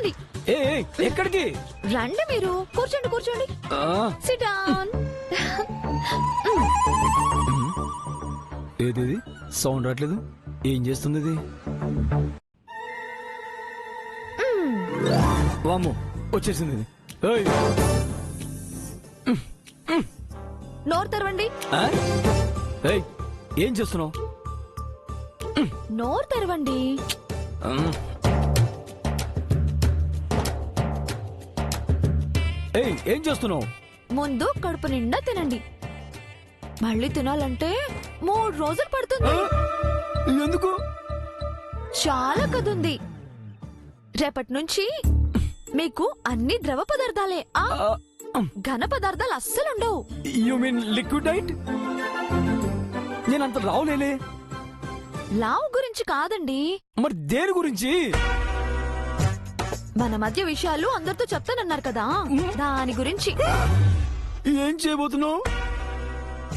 కూర్చోండి. ఎక్కడికి? రండి మీరు కూర్చోండి కూర్చోండి. SIT down. ఏది సౌండ్ రావట్లేదు. ఏం చేస్తుంది ఇది? వామ్మో వచ్చేసింది ఇది. నోరు తెరవండి. ఏం చేస్తున్నావు? నోరు తెరవండి. ఏం చేస్తున్నావు? ముందు కడుపు నిండా తినండి. మళ్ళీ తినాలంటే 3 రోజులు పడుతుంది. ఎందుకు? చాలా కదుంది. రేపటి నుంచి మీకు అన్ని ద్రవ పదార్థాలే. ఘన పదార్థాలు అస్సలుండవు. You mean liquid diet? నేనంత రావులేలే. లావు గురించి కాదండి. మరి దేని గురించి? మన మధ్య విషయాలు అందరితో చెప్తానన్నారు కదా, దాని గురించి. ఏం చేయబోతున్నావు?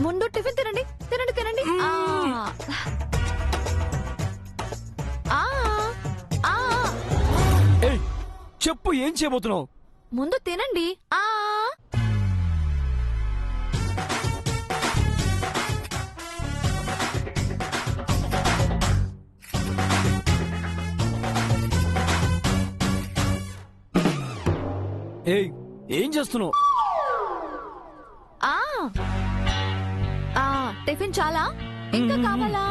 ముందు టిఫిన్ తినండి తినండి తినండి. చెప్పు, ఏం చేయబోతున్నావు? ముందు తినండి. ఏం చేస్తున్నావు? టిఫిన్ చాలా, ఇంకా కావాలా?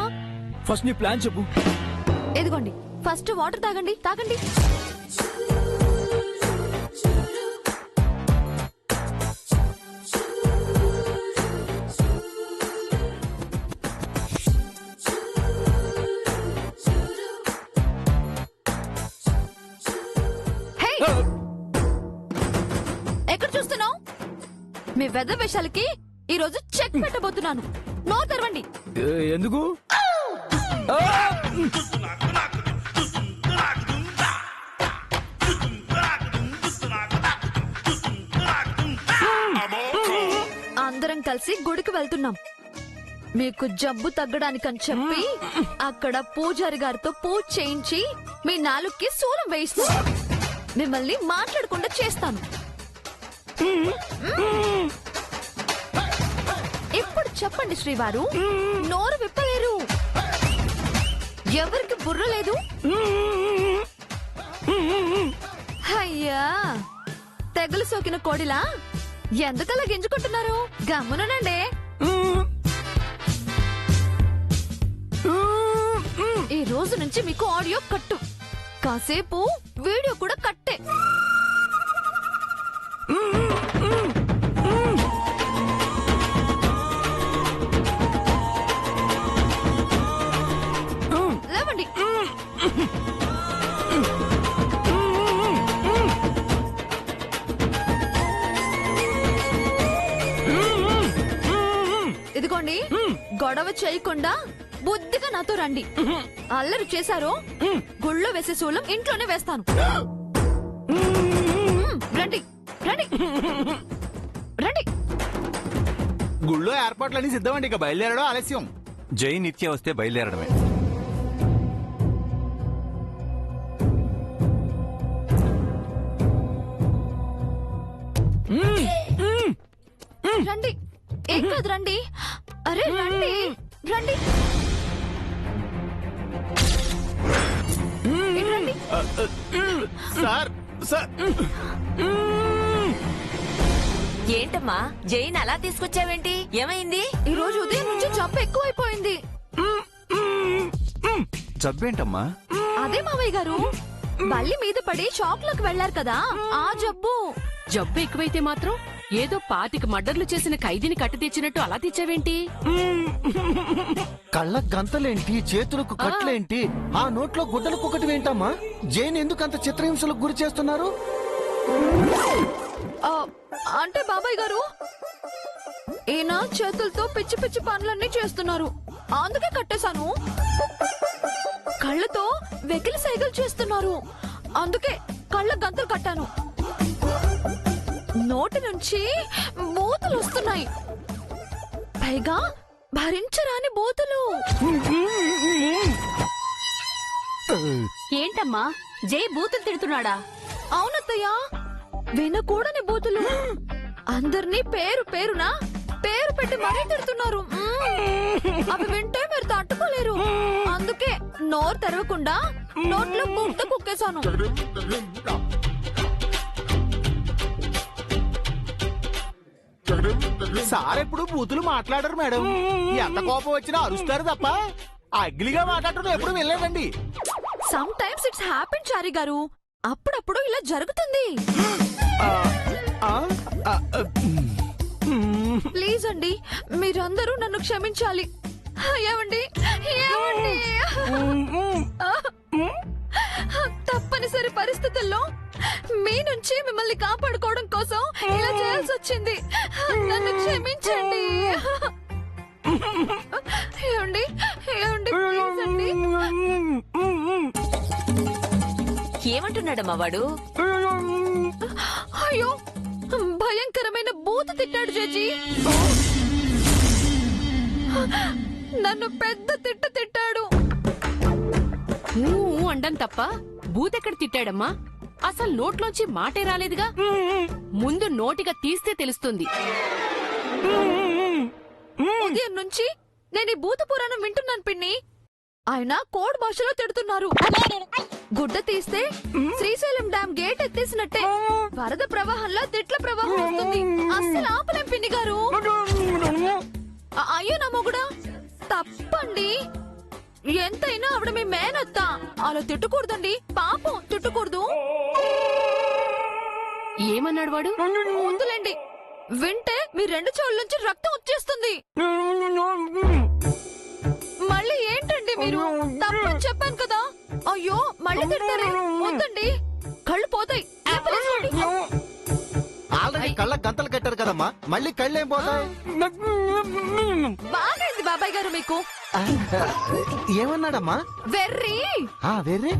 ఫస్ట్ నీ ప్లాన్ చెప్పు. ఎదిగోండి, ఫస్ట్ వాటర్ తాగండి తాగండి. ఎక్కడ చూస్తున్నావు? మీ వెద వేషాలకి ఈ రోజు చెక్ పెట్టబోతున్నాను. నో తెరవండి. ఎందుకు? అందరం కలిసి గుడికి వెళ్తున్నాం. మీకు జబ్బు తగ్గడానికని చెప్పి అక్కడ పూజారి గారితో పూజ చేయించి మీ నాలుగుకి శూలం వేయిస్తాను. మిమ్మల్ని మాట్లాడకుండా చేస్తాను. ఇప్పుడు చెప్పండి శ్రీవారు, నోరు విప్పలేరు. ఎవరికి బుర్ర లేదు? అయ్యా, తెగలు సోకిన కోడిలా ఎందుకలా గింజుకుంటున్నారు? గమ్మునండి. ఈ రోజు నుంచి మీకు ఆడియో కట్టు, కాసేపు వీడియో కూడా కట్టే. లేవండి. ఇదిగోండి, గొడవ చేయకుండా బుద్ధిగా నాతో రండి. అల్లరి చేశారో గుళ్ళో వేసే శూలం ఇంట్లోనే వేస్తాను. రండి రండి రండి. గుళ్ళో ఏర్పాట్లన్నీ సిద్ధమండి, ఇక బయలుదేరడం ఆలస్యం. జై నిత్య వస్తే బయలుదేరడమే. రండి, ఏం కాదు రండి. అరే రండి రండి. రండి. సార్ సార్, ఏంటమ్మా జైన్ అలా తీసుకొచ్చావేంటి? ఏమైంది? ఈ రోజు ఉదయం నుంచి జబ్బు ఎక్కువైపోయింది. జబ్బేంటమ్మా? అదే మావయ్య గారు, బల్లి మీద పడి షాక్ లోకి వెళ్లారు కదా, ఆ జబ్బు. జబ్బు ఎక్కువైతే మాత్రం ఏదో 25 మర్డర్లు చేసిన ఖైదీని కట్టి తెచ్చినట్టు అలా తెచ్చావేంటి? కళ్ళకు గంతలేంటి, చేతులకు కట్లేంటి, ఆ నోట్లో గుడ్డలకు ఒకటి ఏంటమ్మా? జైన్ ఎందుకు అంత చిత్రహింసలకు గురి చేస్తున్నారు? అంటే బాబాయ్ గారు, ఈయన చేతులతో పిచ్చి పిచ్చి పనులన్నీ చేస్తున్నారు, అందుకే కట్టేశాను. కళ్ళతో వెకిలి సైగలు చేస్తున్నారు, అందుకే కళ్ళ గంతలు కట్టాను. నోటి నుంచి బూతులు వస్తున్నాయి, పైగా భరించరాని బూతులు. ఏంటమ్మా జై బూతులు తిడుతున్నాడా? అవునత్తయ్యా, వినకూడని బూతులు. అందరినీ పేరు పేరునా పేరు పెట్టి మరీ తిడుతున్నారు. అవి వింటే మీరు తట్టుకోలేరు. అందుకే నోరు తెరవకుండా నోట్లో కుక్క కుక్కేశాను. సార్ ఎప్పుడు బూతులు మాట్లాడరు మేడం. ఎంత కోపం వచ్చినా అరుస్తారు తప్ప అగ్లిగా మాట్లాడటం ఎప్పుడు వెళ్ళలేదండి. సమ్ టైమ్స్ ఇట్స్ హ్యాపెన్ చారి గారు. అప్పుడప్పుడు ఇలా జరుగుతుంది. ప్లీజ్ అండి, మీరందరూ నన్ను క్షమించాలి. ఏమండి ఏమండి, తప్పనిసరి పరిస్థితుల్లో మీ నుంచి మిమ్మల్ని కాపాడుకోవడం కోసం ఇలా చేయాల్సి వచ్చింది. నన్ను క్షమించండి. ఏమండి ఏమండి, ప్లీజ్ అండి. ఏమంటున్నాడమ్మా వాడు? అయ్యో, భయంకరమైన బూతు తిట్టాడు జడ్జి. నన్ను పెద్ద తిట్టాడు. అండం తప్ప బూతెక్కడ తిట్టాడమ్మా? అసలు నోట్లోంచి మాటే రాలేదుగా. ముందు నోటిగా తీస్తే తెలుస్తుంది. ఉదయం నుంచి నేను ఈ భూత పురాణం వింటున్నాను పిన్ని. ఆయన కోడ్ భాషలో తిడుతున్నారు. గుడ్డ తీస్తే శ్రీశైలం డ్యామ్ గేట్ ఎత్తేసినట్టే వరద ప్రవాహంలో తిట్ల ప్రవాహం వస్తుంది. అస్సలు ఆపలేం పిన్ని గారు. అయ్యో నా మొగుడా, తప్పండి. ఎంతైనా ఆవిడ మీ మేనత్త, అలా తిట్టకూడదండి. పాపం, తిట్టకూడదు. ఏమన్నాడు వాడు? వద్దులేండి, వింటే మీ రెండు చెవుల నుంచి రక్తం వచ్చేస్తుంది. మళ్ళీ ఏంటండి మీరు? తప్పని చెప్పాను కదా. అయ్యో, మళ్ళీ తిడతారే. వద్దండి, కళ్ళు పోతాయి. లేపలేసుకోండి. ఆల్రెడీ కళ్ళ గంతలు కట్టారు కదమ్మా, మళ్ళీ కళ్ళేం పోతాయి? బాగైంది బాబాయ్ గారు మీకు. ఏమన్నాడమ్మా? వెర్రి వేరే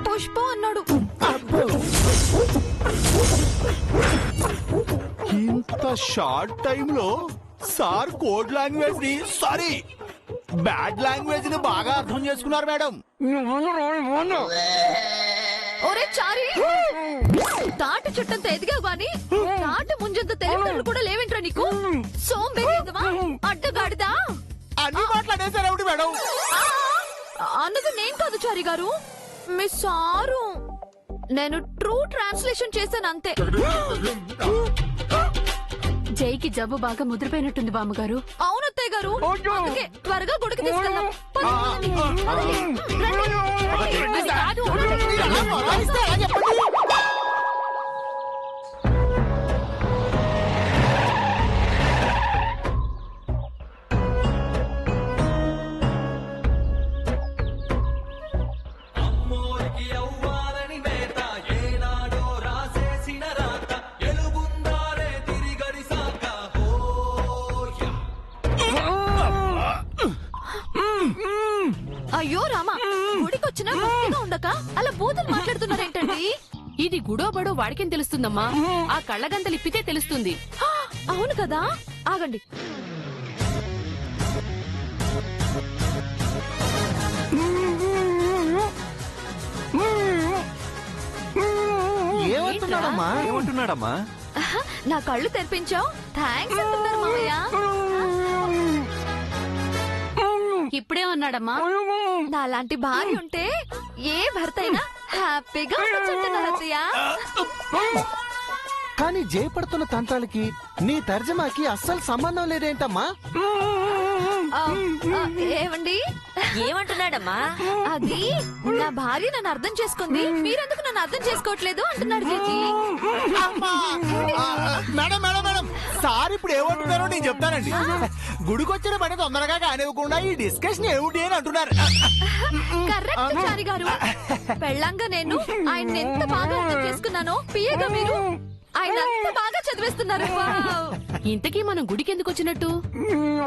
పుష్ప అన్నాడు. ఇంత షార్ట్ టైమ్ లో సార్ కోడ్ లాంగ్వేజ్ ని, సారీ బ్యాడ్ లాంగ్వేజ్ ని బాగా అర్థం చేసుకున్నారు మేడం. ఒరే చారి, తాటి చుట్టంత ఎదిగావు గాని తాటి ముంజంత తెలివితేటలు కూడా లేవేంట్రా నీకు? సోంబేరిదమా, అడ్డగాడిదా. అన్ని మాట్లాడేసారు మేడం. అన్నది నేను కాదు చారి గారు, మీ సారు. నేను ట్రూ ట్రాన్స్లేషన్ చేశాను అంతే. జైకి జబ్బు బాగా ముదిరిపోయినట్టుంది బామ్మగారు. అవునత్తయ్య గారు, అందుకే త్వరగా గుడికి తీసుకెళ్దాం. అది కాదు. అయ్యో రామా, గుడికొచ్చినా భక్తిగా ఉండక అలా బూతులు మాట్లాడుతున్నారేంటండి? ఇది గుడో బడో వాడికేం తెలుస్తుందమ్మా? ఆ కళ్ళగంతలు ఇప్పితే తెలుస్తుంది. అవును కదా, ఆగండి. ఏమంటున్నాడమ్మా? ఏమంటున్నాడమ్మా? నా కళ్ళు తెరిపించావు, థ్యాంక్స్ అంటున్నారు మావయ్య. ఇప్పుడేమన్నాడమ్మా? నాలాంటి భార్య ఉంటే ఏ భర్త అయినా హ్యాపీగా ఉండొచ్చంటున్నారు అత్తయ్య. కానీ జయపడుతున్న తంత్రాలకి నీ తర్జమాకి అస్సలు సంబంధం లేదేంటమ్మా? ఏమండి, ఏమంటున్నాడమ్మా? అది నా భార్య నన్ను అర్థం చేసుకుంది, మీరెందుకు నన్ను అర్థం చేసుకోవట్లేదు అంటున్నాడు judge. Madam madam madam, sir ఇప్పుడు ఏమంటున్నారో నేను చెప్తానండి. గుడికొచ్చిన పని తొందరగా కానివ్వకుండా ఈ డిస్కషన్ ఏమిటి అని అంటున్నారు. కరెక్ట్ చారి గారు. పెళ్ళంగా నేను ఆయన ఎంత బాగా అర్థం చేసుకున్నానో పియ్యగా మీరు ఆయన అంత బాగా చదివేస్తున్నారు. వావ్. ఇంతకీ మనం గుడికి ఎందుకు వచ్చినట్టు?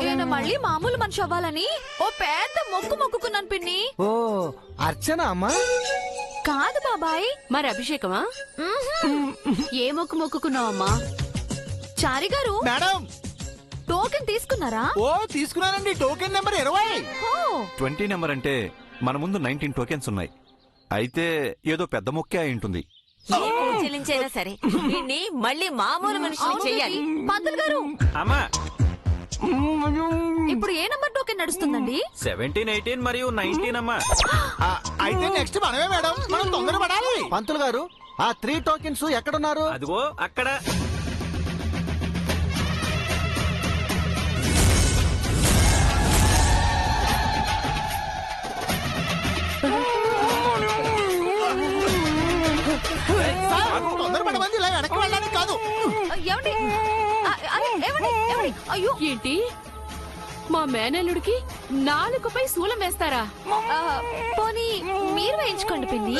ఈయన మళ్ళీ మామూలు మనిషి అవ్వాలని ఓ పెద్ద మొక్కుకున్నాను పిన్ని. ఓ అర్చన అమ్మా? కాదు బాబాయ్. మరి అభిషేకమా? మ్మ్హ్మ్. ఏ మొక్కుకున్నావమ్మా? చారి గారు, మేడం, టోకెన్ తీసుకున్నారా? ఓ తీసుకున్నానండి, టోకెన్ నెంబర్ 20. ఓ, 20 నెంబర్ అంటే మన ముందు 19 టోకెన్స్ ఉన్నాయి. అయితే ఏదో పెద్ద మొక్కే అయి ఉంటుంది. ఏ పూజ చెల్లించైనా సరే వీడిని మళ్ళీ మామూలు మనిషిని చెయ్యాలి. పంతులు గారు అమ్మా ఇప్పుడు ఏ నంబర్ టోకెన్ నడుస్తుందండి? 17, 18 మరియు 19 అమ్మా. ఆ, అయితే నెక్స్ట్ మనమే మేడం, మనం తొందరపడాలి. పంతులు గారు ఆ 3 టోకెన్స్ ఎక్కడున్నారు? అదిగో అక్కడ. సార్, తొందరపడమంది ఇలా వెనక్కి వెళ్ళడానికి కాదు. ఏమండి ఏమండి ఏమండి అయ్యో ఏంటి మా మేనల్లుడికి నాలుకపై శూలం వేస్తారా? ఆ, పోనీ మీరు వేయించుకోండి పిన్ని.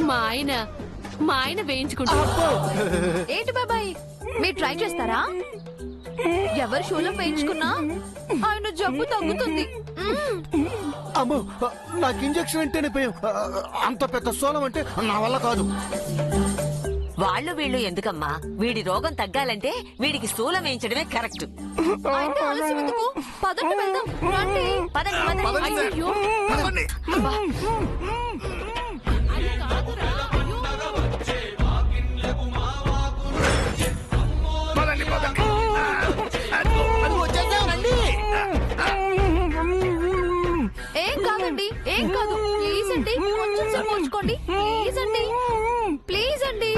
మా ఆయన వేయించుకుంటారు. ఏంటి బాబాయ్, మీరు ట్రై చేస్తారా? ఎవరు శూలం వేయించుకున్నా ఆయన జబ్బు తగ్గుతుంది. అమ్మో నాకు ఇంజెక్షన్ అంటేనే భయం. అంత పెద్ద సోలం అంటే నా వల్ల కాదు. వాళ్ళు వీళ్ళు ఎందుకమ్మా? వీడి రోగం తగ్గాలంటే వీడికి స్థూలం వేయించడమే కరెక్ట్. అయితే ఆలస్యం ఎందుకు? పదండి వెళ్దాం. రండి. పదండి, పదండి. అయ్యో అది వచ్చేద్దాం, రండి. ఏం కాదండి, ఏం కాదు. ప్లీజ్ అండి, కొంచెం సేపు ఉంచుకోండి. ప్లీజ్ అండి, ప్లీజ్ అండి.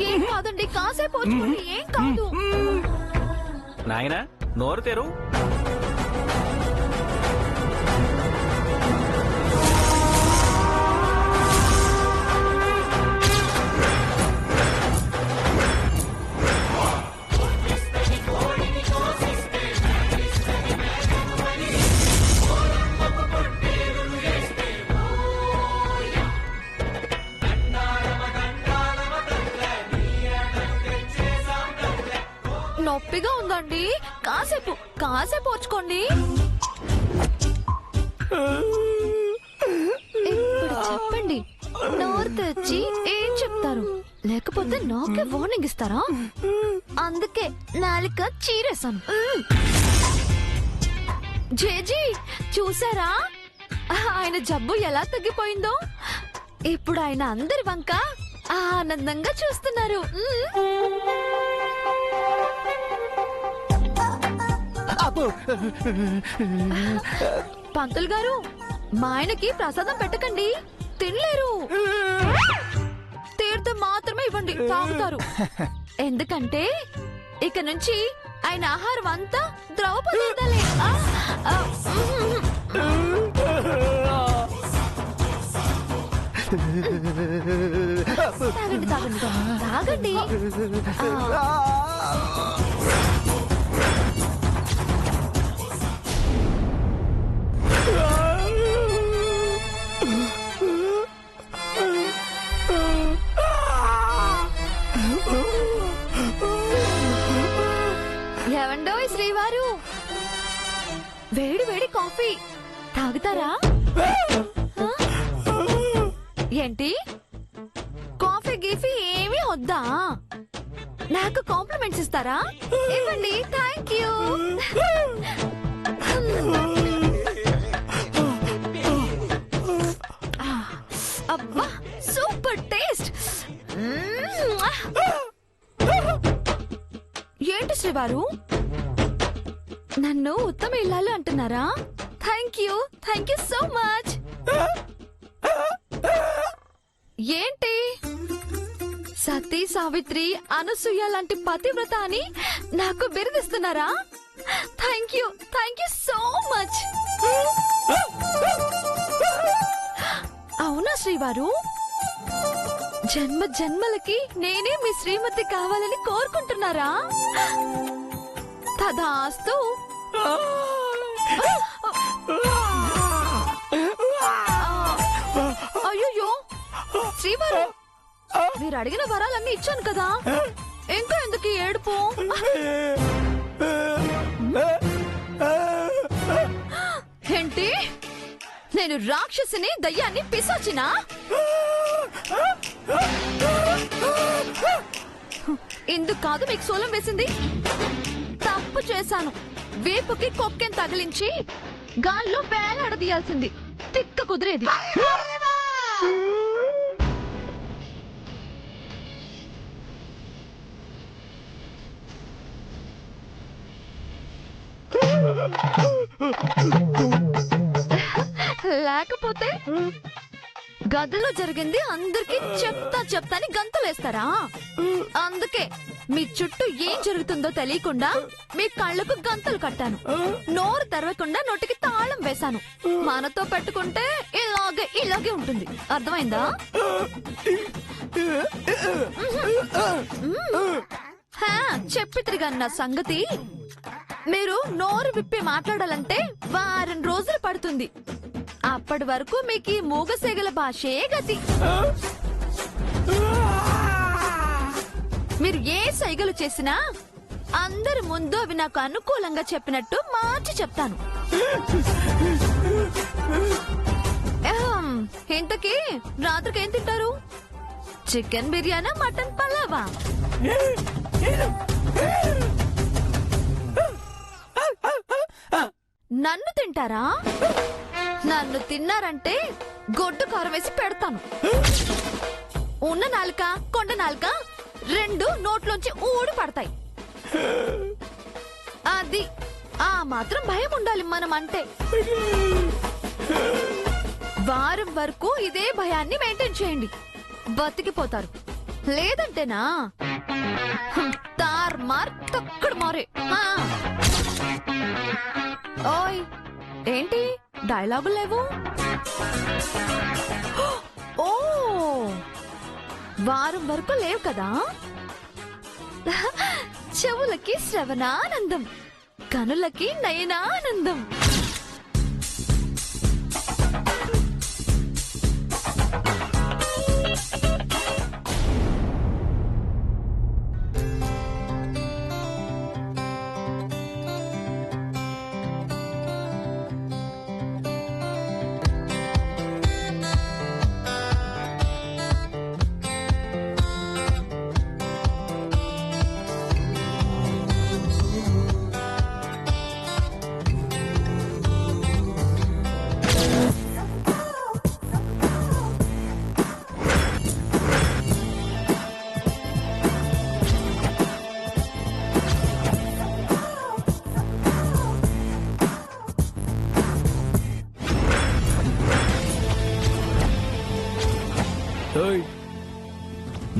ఏం కాదండి, కాసేపు ఉంచుకోండి. ఏం కాదు. నాయనా నోరు తెరు. నొప్పిగా ఉందండి. కాసేపు కాసేపు వచ్చుకోండి. ఇప్పుడు చెప్పండి, నోరు తెచ్చి ఏం చెప్తారు? లేకపోతే నాకే వార్నింగ్ ఇస్తారా? అందుకే నాలుక చీరేశాను. జేజీ చూసారా ఆయన జబ్బు ఎలా తగ్గిపోయిందో? ఇప్పుడు ఆయన అందరి వంక ఆనందంగా చూస్తున్నారు. అబ్బో పంతులు గారు, మా ఆయనకి ప్రసాదం పెట్టకండి, తినలేరు. తీర్థం మాత్రమే ఇవ్వండి, తాగుతారు. ఎందుకంటే ఇక నుంచి ఆయన ఆహారం అంతా ద్రవ పదార్థాలే. తాగండి తాగండి తాగండి. ఏవండోయ్ శ్రీవారు, వేడి వేడి కాఫీ తాగుతారా? ఆ? ఏంటి కాఫీ గీఫీ ఏమీ వద్దా? నాకు కాంప్లిమెంట్స్ ఇస్తారా? ఇవ్వండి. Thank you. అబ్బా సూపర్ టేస్ట్. ఏంటి శ్రీవారు, నన్ను ఉత్తమ ఇల్లాలు అంటున్నారా? Thank you so much. ఏంటి సతీ సావిత్రి అనసూయ లాంటి పతివ్రత అని నాకు బిరుదిస్తున్నారా? Thank you so much. అవునా శ్రీవారు, జన్మ జన్మలకి నేనే మీ శ్రీమతి కావాలని కోరుకుంటున్నారా? తదాస్తు. అయ్యో శ్రీవారు, మీరు అడిగిన వరాలన్నీ ఇచ్చాను కదా, ఇంకా ఎందుకు ఈ ఏడుపు? ఏంటి, నేను రాక్షసిని, దయ్యాన్ని, పిశాచినా? ఇందుకు కాదు మీకు శూలం వేసింది. తప్పు చేశాను. వీపుకి కొక్కెం తగిలించి గాల్లో వేలాడదీయాల్సింది. తిక్క కుదిరేది. లేకపోతే గదిలో జరిగింది అందరికి చెప్తా అని గంతులేస్తారా? అందుకే మీ చుట్టూ ఏం జరుగుతుందో తెలియకుండా మీ కళ్ళకు గంతలు కట్టాను. నోరు తెరవకుండా నోటికి తాళం వేశాను. మనతో పెట్టుకుంటే ఇలాగే ఉంటుంది. అర్థమైందా? చెప్పి తిరిగన్న సంగతి. మీరు నోరు విప్పి మాట్లాడాలంటే వారం రోజులు పడుతుంది. అప్పటి వరకు మీకు ఈ మూగసేగల భాషే గతి. మీరు ఏ సైగలు చేసినా అందరి ముందు అవి నాకు అనుకూలంగా చెప్పినట్టు మార్చి చెప్తాను. ఇంతకీ రాత్రికి ఏం తింటారు? చికెన్ బిర్యానీ, మటన్ పలావా? నన్ను తింటారా? నన్ను తిన్నారంటే గొడ్డు కారం వేసి పెడతాను. ఉన్న నాలుక, కొండ నాలుక రెండు నోట్లోంచి ఊడి పడతాయి. అది ఆ మాత్రం భయం ఉండాలి మనం అంటే. వారం వరకు ఇదే భయాన్ని మెయింటైన్ చేయండి, బతికిపోతారు. లేదంటేనా తార్ మార్ తక్కుడు మారే. ఓయ్ ఏంటి డైలాగులు లేవు? ఓ వారం వరకు లేవు కదా. చెవులకి శ్రవణానందం, కనులకి నయనానందం.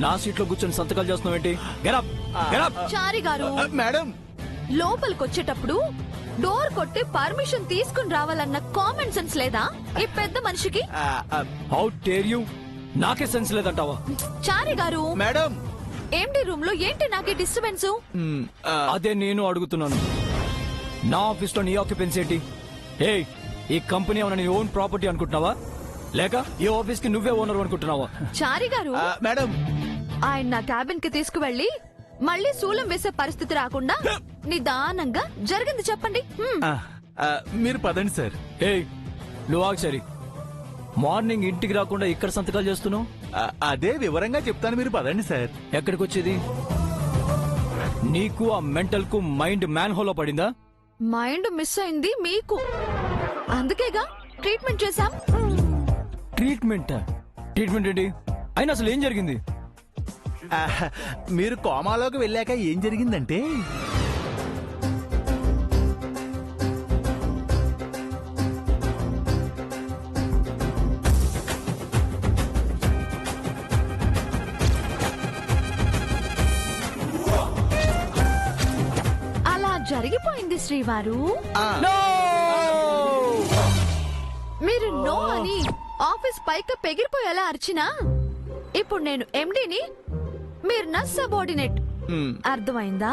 నా సీట్లో కూర్చొని సంతకాలు చేస్తున్నావు ఏంటి? చారి గారు, మేడం లోపలికొచ్చేటప్పుడు డోర్ కొట్టి పర్మిషన్ తీసుకుని రావాలన్న కామన్ సెన్స్ లేదా ఈ పెద్ద మనిషికి? How dare you! నాకే సెన్స్ లేదంటావా? చారి గారు, మేడం ఏంటి రూమ్ లో ఏంటి నాకు డిస్టర్బెన్స్? అదే నేను అడుగుతున్నాను. నా ఆఫీస్ లో నీ ఆక్యుపెన్సీ ఏంటి? ఏ ఈ కంపెనీ ఏమన్నా నీ ఓన్ ప్రాపర్టీ అనుకుంటున్నావా, లేక ఈ ఆఫీస్ కి నువ్వే ఓనర్ అనుకుంటున్నావా? చారి గారు, మేడం ఆయన నా క్యాబిన్ కి తీసుకువెళ్లి మళ్ళీ శూలం వేసే పరిస్థితి రాకుండా నిదానంగా జరిగింది చెప్పండి. మీరు పదండి సార్. ఏయ్ నువ్వు ఆగు సరి. మార్నింగ్ ఇంటికి రాకుండా ఇక్కడ సంతకాలు చేస్తున్నావు. అదే వివరంగా చెప్తాను, మీరు పదండి సార్. ఎక్కడికి వచ్చేది? నీకు ఆ మెంటల్ కు మైండ్ మ్యాన్ హోల్లో పడిందా? మైండ్ మిస్ అయింది మీకు, అందుకేగా ట్రీట్మెంట్ చేశాం. ట్రీట్మెంట్ ఏంటి? అయినా అసలు ఏం జరిగింది? మీరు కోమాలోకి వెళ్ళాక ఏం జరిగిందంటే, అలా జరిగిపోయింది శ్రీవారు. మీరు నో అని ఆఫీస్ పైకి పెగిరిపోయేలా అర్చినా ఇప్పుడు నేను ఎండిని, మీరు నా సబార్డినేట్. అర్థమైందా?